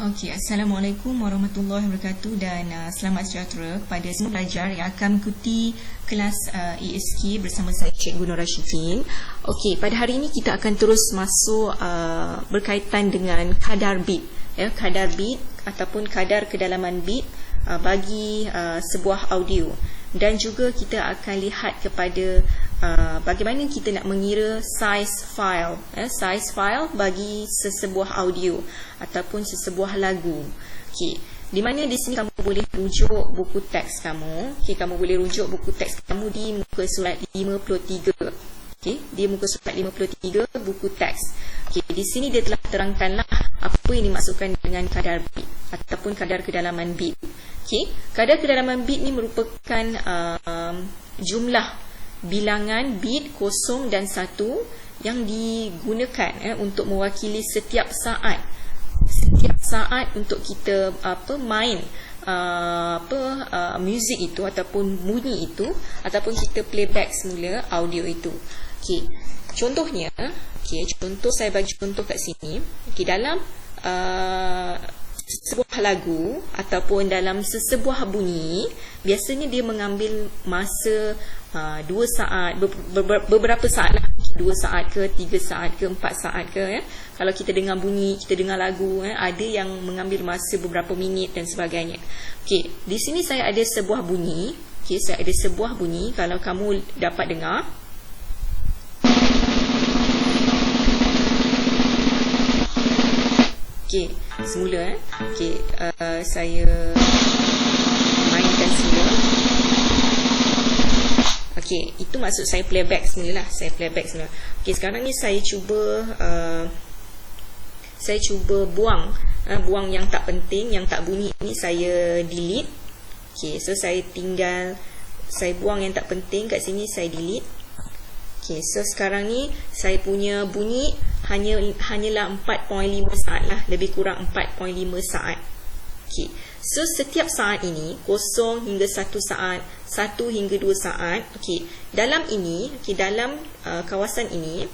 Okey, Assalamualaikum warahmatullahi wabarakatuh dan selamat sejahtera kepada semua pelajar yang akan mengikuti kelas ESK bersama saya Cikgu Nora Syifin. Okey, pada hari ini kita akan terus masuk berkaitan dengan kadar bit, ya, kadar bit ataupun kadar kedalaman bit bagi sebuah audio, dan juga kita akan lihat kepada bagaimana kita nak mengira size file, size file bagi sesebuah audio ataupun sesebuah lagu. Okey, di mana di sini kamu boleh rujuk buku teks kamu. Okey, kamu boleh rujuk buku teks kamu di muka surat 53. Okey, di muka surat 53 buku teks. Okey, di sini dia telah terangkanlah apa yang dimaksudkan dengan kadar bit ataupun kadar kedalaman bit. Okey, kadar kedalaman bit ni merupakan jumlah bilangan bit 0 dan 1 yang digunakan untuk mewakili setiap saat untuk kita main muzik itu ataupun bunyi itu ataupun kita playback semula audio itu. Okey, contohnya, contoh saya bagi contoh kat sini. Okey, dalam sebuah lagu ataupun dalam sesebuah bunyi, biasanya dia mengambil masa 2 saat, beberapa saat lah, 2 saat ke 3 saat ke 4 saat ke, ya. Kalau kita dengar bunyi, kita dengar lagu, ada yang mengambil masa beberapa minit dan sebagainya. Okey, di sini saya ada sebuah bunyi. Okey, saya ada sebuah bunyi, kalau kamu dapat dengar. Okey, semula okey, saya mainkan semula. Okey, itu maksud saya playback semula lah. Saya playback semula. Okey, sekarang ni saya cuba buang yang tak penting, yang tak bunyi ni saya delete. Okey, so saya buang yang tak penting kat sini, saya delete. Okey, so sekarang ni saya punya bunyi hanyalah 4.5 saat lah, lebih kurang 4.5 saat. Okey, so setiap saat ini 0 hingga 1 saat, 1 hingga 2 saat. Okey, dalam ini, dalam kawasan ini,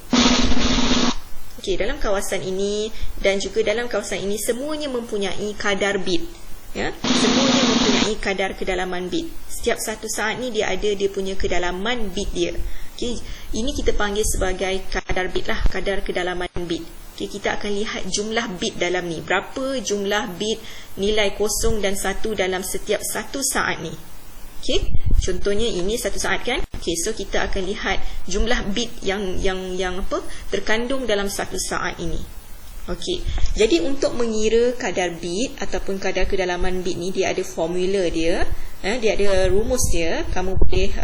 dalam kawasan ini dan juga dalam kawasan ini semuanya mempunyai kadar bit, ya. Semuanya mempunyai kadar kedalaman bit. Setiap satu saat ni dia punya kedalaman bit dia. Okey, ini kita panggil sebagai kadar bit lah, kadar kedalaman bit. Okey, kita akan lihat jumlah bit dalam ni. Berapa jumlah bit nilai 0 dan 1 dalam setiap satu saat ni. Okey, contohnya ini satu saat kan. Okey, so kita akan lihat jumlah bit yang terkandung dalam satu saat ini. Okey, jadi untuk mengira kadar bit ataupun kadar kedalaman bit ni, dia ada formula dia, dia ada rumus dia. Kamu boleh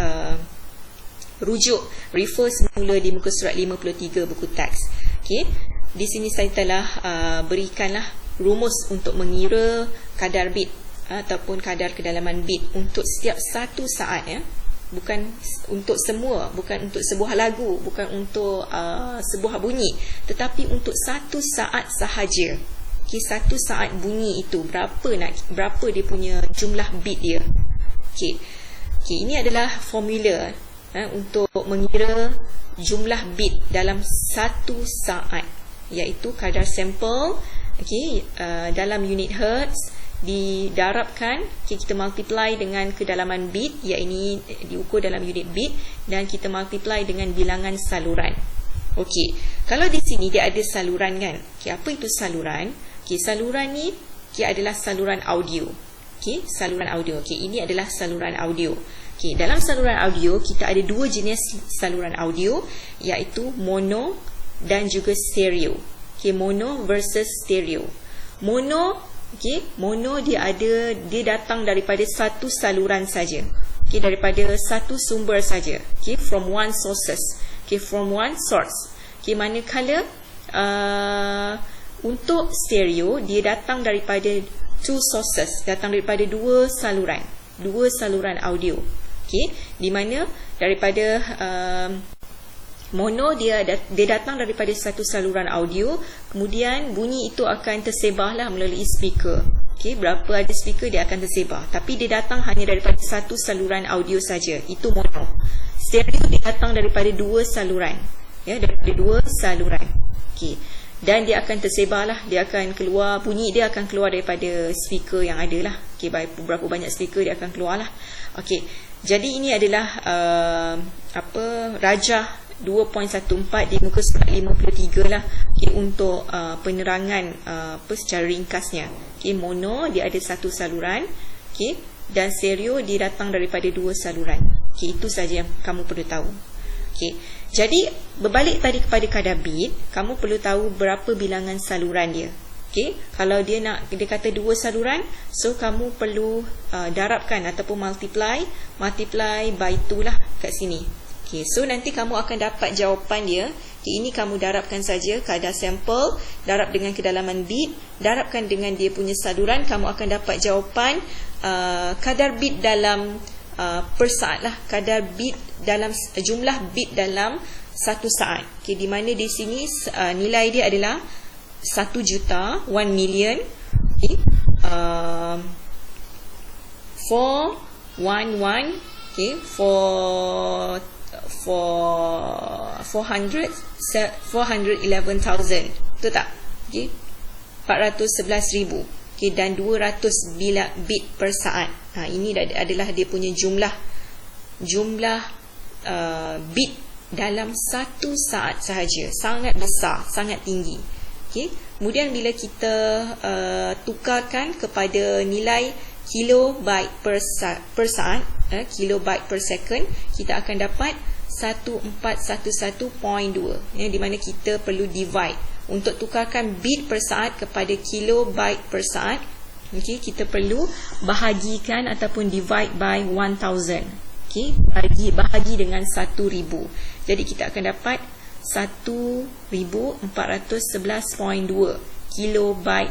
rujuk, refer semula di muka surat 53 buku teks. Okey, di sini saya telah berikanlah rumus untuk mengira kadar bit ataupun kadar kedalaman bit untuk setiap satu saat, ya. Bukan untuk semua, bukan untuk sebuah lagu, bukan untuk sebuah bunyi, tetapi untuk satu saat sahaja. Okey, satu saat bunyi itu berapa dia punya jumlah bit dia. Okey, ini adalah formula untuk mengira jumlah bit dalam satu saat, iaitu kadar sampel. Okey, dalam unit hertz didarabkan, kita multiply dengan kedalaman bit, iaitu diukur dalam unit bit, dan kita multiply dengan bilangan saluran. Okey, kalau di sini dia ada saluran kan. Okey, apa itu saluran? Okey, saluran ni adalah saluran audio. Okey, saluran audio. Okey, ini adalah saluran audio. Okey, dalam saluran audio kita ada dua jenis saluran audio, iaitu mono dan juga stereo. Okey, mono versus stereo. Mono, mono dia datang daripada satu saluran saja. Okey, daripada satu sumber saja. Okey, from one sources. Okey, from one source. Okey, manakala untuk stereo dia datang daripada two sources, datang daripada dua saluran audio. Okey, di mana daripada mono dia datang daripada satu saluran audio, kemudian bunyi itu akan tersebarlah melalui speaker. Okey, berapa ada speaker dia akan tersebar, tapi dia datang hanya daripada satu saluran audio saja, itu mono. Stereo dia datang daripada dua saluran, ya, daripada dua saluran. Okey, dan dia akan tersebar lah, dia akan keluar, bunyi dia akan keluar daripada speaker yang ada lah. Okay, berapa banyak speaker dia akan keluar lah. Okay, jadi ini adalah rajah 2.14 di muka surat 53 lah. Okay, untuk penerangan secara ringkasnya. Okay, mono dia ada satu saluran, okay, dan stereo dia datang daripada dua saluran. Okay, itu saja yang kamu perlu tahu. Okay, jadi berbalik tadi kepada kadar bit, kamu perlu tahu berapa bilangan saluran dia. Okay, kalau dia kata dua saluran, so kamu perlu darabkan ataupun multiply by 2 lah kat sini. Okay, so nanti kamu akan dapat jawapan dia. Okay, ini kamu darabkan saja kadar sampel, darab dengan kedalaman bit, darabkan dengan dia punya saluran, kamu akan dapat jawapan kadar bit dalam per saat lah, kadar bit dalam jumlah bit dalam satu saat. Okay, di mana di sini nilai dia adalah 1 juta, 1 million, okay, 411, okay, 411,000, betul tak? Okay, 411,000, okay, dan 200 bit per saat. Ini adalah dia punya jumlah bit dalam satu saat sahaja. Sangat besar, sangat tinggi. Okay. Kemudian bila kita tukarkan kepada nilai kilobyte per saat, kilobyte per second, kita akan dapat 1411.2, di mana kita perlu divide. Untuk tukarkan bit per saat kepada kilobyte per saat, okay, kita perlu bahagikan ataupun divide by 1000. Okay, bahagi dengan 1000. Jadi kita akan dapat 1411.2 kilobyte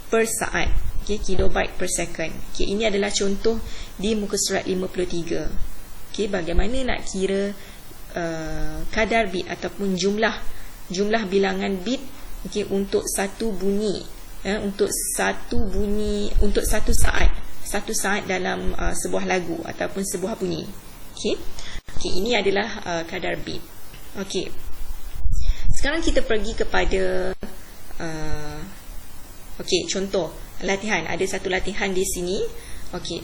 per saat. Okay, kilobyte per second. Okay, ini adalah contoh di muka surat 53. Okay, bagaimana nak kira kadar bit ataupun jumlah bilangan bit, okay, untuk satu bunyi, untuk satu saat dalam sebuah lagu ataupun sebuah bunyi. Okay, ini adalah kadar bit. Okay, sekarang kita pergi kepada contoh latihan. Ada satu latihan di sini. Okay,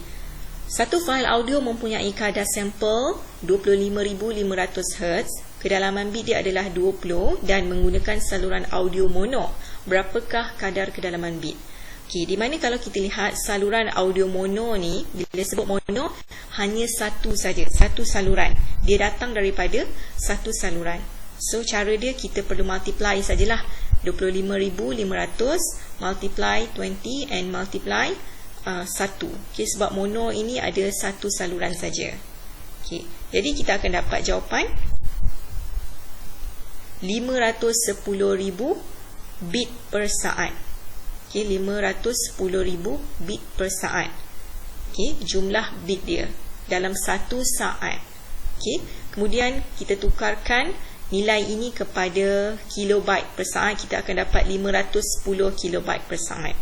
satu fail audio mempunyai kadar sampel 25,500 Hz. Kedalaman bit dia adalah 20 dan menggunakan saluran audio mono. Berapakah kadar kedalaman bit? Okay, di mana kalau kita lihat saluran audio mono ni, bila sebut mono, hanya satu saja, satu saluran. Dia datang daripada satu saluran. So, cara dia kita perlu multiply sajalah. 25,500 multiply 20 and multiply 1. Okay, sebab mono ini ada satu saluran saja. Okay, jadi kita akan dapat jawapan 510,000 bit per saat. Okay, 510,000 bit per saat. Okay, jumlah bit dia dalam satu saat. Okay, kemudian kita tukarkan nilai ini kepada kilobyte per saat, kita akan dapat 510 kilobyte per saat.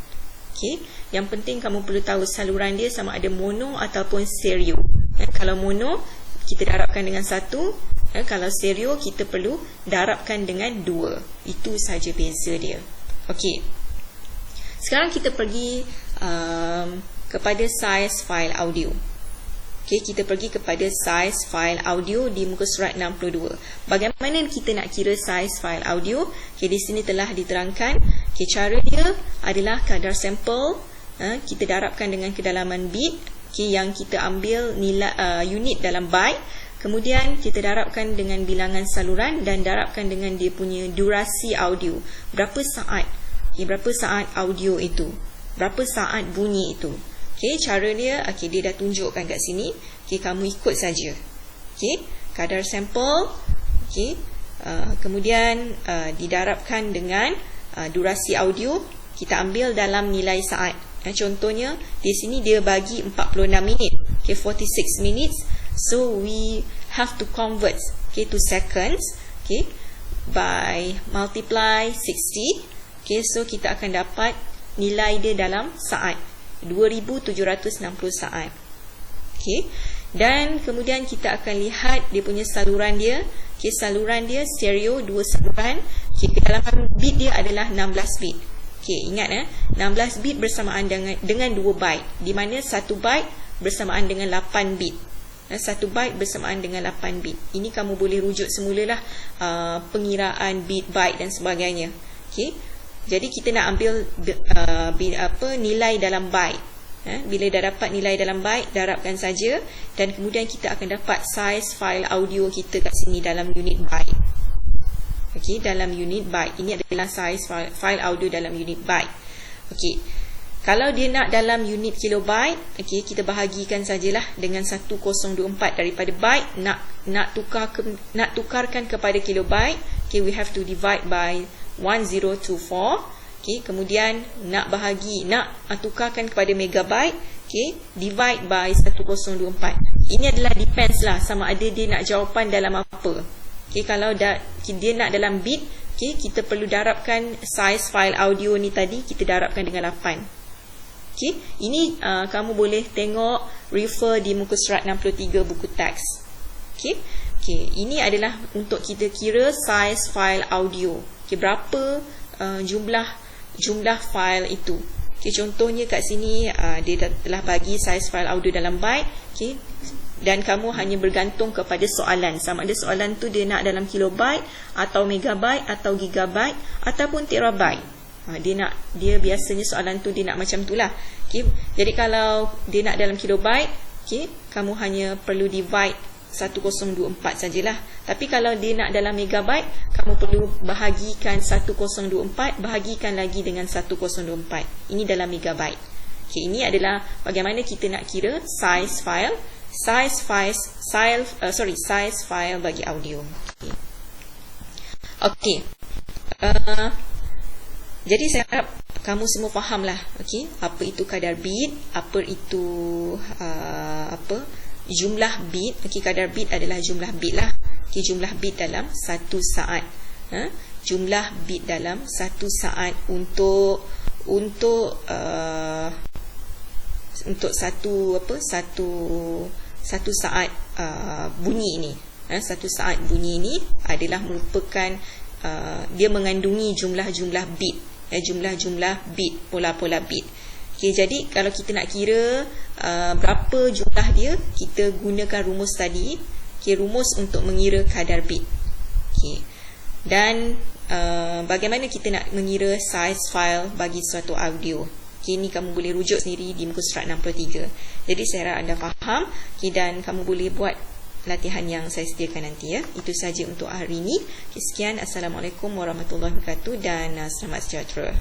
Okay, yang penting kamu perlu tahu saluran dia sama ada mono ataupun stereo. Kalau mono, kita darabkan dengan 1. Kalau stereo, kita perlu darabkan dengan 2. Itu saja beza dia. Okey. Sekarang kita pergi kepada size file audio. Okey, kita pergi kepada size file audio di muka surat 62. Bagaimana kita nak kira size file audio? Okey, di sini telah diterangkan. Okey, cara dia adalah kadar sampel, kita darabkan dengan kedalaman bit. Okey, yang kita ambil nilai unit dalam byte. Kemudian kita darabkan dengan bilangan saluran dan darabkan dengan dia punya durasi audio. Berapa saat? Okay, berapa saat audio itu? Berapa saat bunyi itu? Okay, cara dia, okay, dia dah tunjukkan kat sini. Okay, kamu ikut saja. Okay, kadar sampel. Okay, kemudian didarabkan dengan durasi audio. Kita ambil dalam nilai saat. Contohnya, di sini dia bagi 46 minit. Okay, 46 minutes. So we have to convert, okay, to seconds, okay, by multiply 60. Okay, so kita akan dapat nilai dia dalam saat 2,760 saat. Okay, dan kemudian kita akan lihat dia punya saluran dia. Okay, saluran dia stereo, 2 saluran. Okey, kedalaman bit dia adalah 16 bit. Okey, ingat 16 bit bersamaan dengan 2 byte, di mana 1 byte bersamaan dengan 8 bit. 1 byte bersamaan dengan 8 bit. Ini kamu boleh rujuk semulalah pengiraan bit, byte dan sebagainya. Okey. Jadi kita nak ambil nilai dalam byte. Bila dah dapat nilai dalam byte, darabkan saja dan kemudian kita akan dapat saiz file audio kita kat sini dalam unit byte. Okey, dalam unit byte. Ini adalah saiz file audio dalam unit byte. Okey. Kalau dia nak dalam unit kilobyte, okey, kita bahagikan sajalah dengan 1024 daripada byte nak tukarkan kepada kilobyte. Okey, we have to divide by 1024. Okey, kemudian nak tukarkan kepada megabyte, okey, divide by 1024. Ini adalah depends lah sama ada dia nak jawapan dalam apa. Okay, kalau dia nak dalam bit, okay, kita perlu darabkan saiz file audio ni tadi, kita darabkan dengan 8. Okay, ini kamu boleh tengok, refer di muka surat 63 buku teks. Okay, ini adalah untuk kita kira saiz file audio. Okay, berapa jumlah file itu. Okay, contohnya kat sini dia telah bagi saiz file audio dalam byte. Okay, dan kamu hanya bergantung kepada soalan, sama ada soalan tu dia nak dalam kilobyte atau megabyte atau gigabyte ataupun terabyte. Dia biasanya soalan tu dia nak macam tu lah. Okay. Jadi kalau dia nak dalam kilobyte, okay, kamu hanya perlu divide 1024 sajalah. Tapi kalau dia nak dalam megabyte, kamu perlu bahagikan 1024 bahagikan lagi dengan 1024. Ini dalam megabyte. Okay, ini adalah bagaimana kita nak kira saiz file bagi audio. Okey. Jadi saya harap kamu semua fahamlah, okey, apa itu kadar bit, apa itu jumlah bit. Okey, kadar bit adalah jumlah bit lah. Okey, jumlah bit dalam 1 saat. Jumlah bit dalam 1 saat untuk satu saat bunyi ini. Satu saat bunyi ini adalah merupakan dia mengandungi jumlah-jumlah bit, jumlah-jumlah bit, pola-pola bit. Okey, jadi kalau kita nak kira berapa jumlah dia, kita gunakan rumus tadi. Okey, rumus untuk mengira kadar bit. Okey. Dan bagaimana kita nak mengira saiz file bagi suatu audio. Okay, ini kamu boleh rujuk sendiri di muka surat 63. Jadi saya harap anda faham, okay, dan kamu boleh buat latihan yang saya sediakan nanti ya. Itu saja untuk hari ini. Okay, sekian. Assalamualaikum warahmatullahi wabarakatuh dan selamat sejahtera.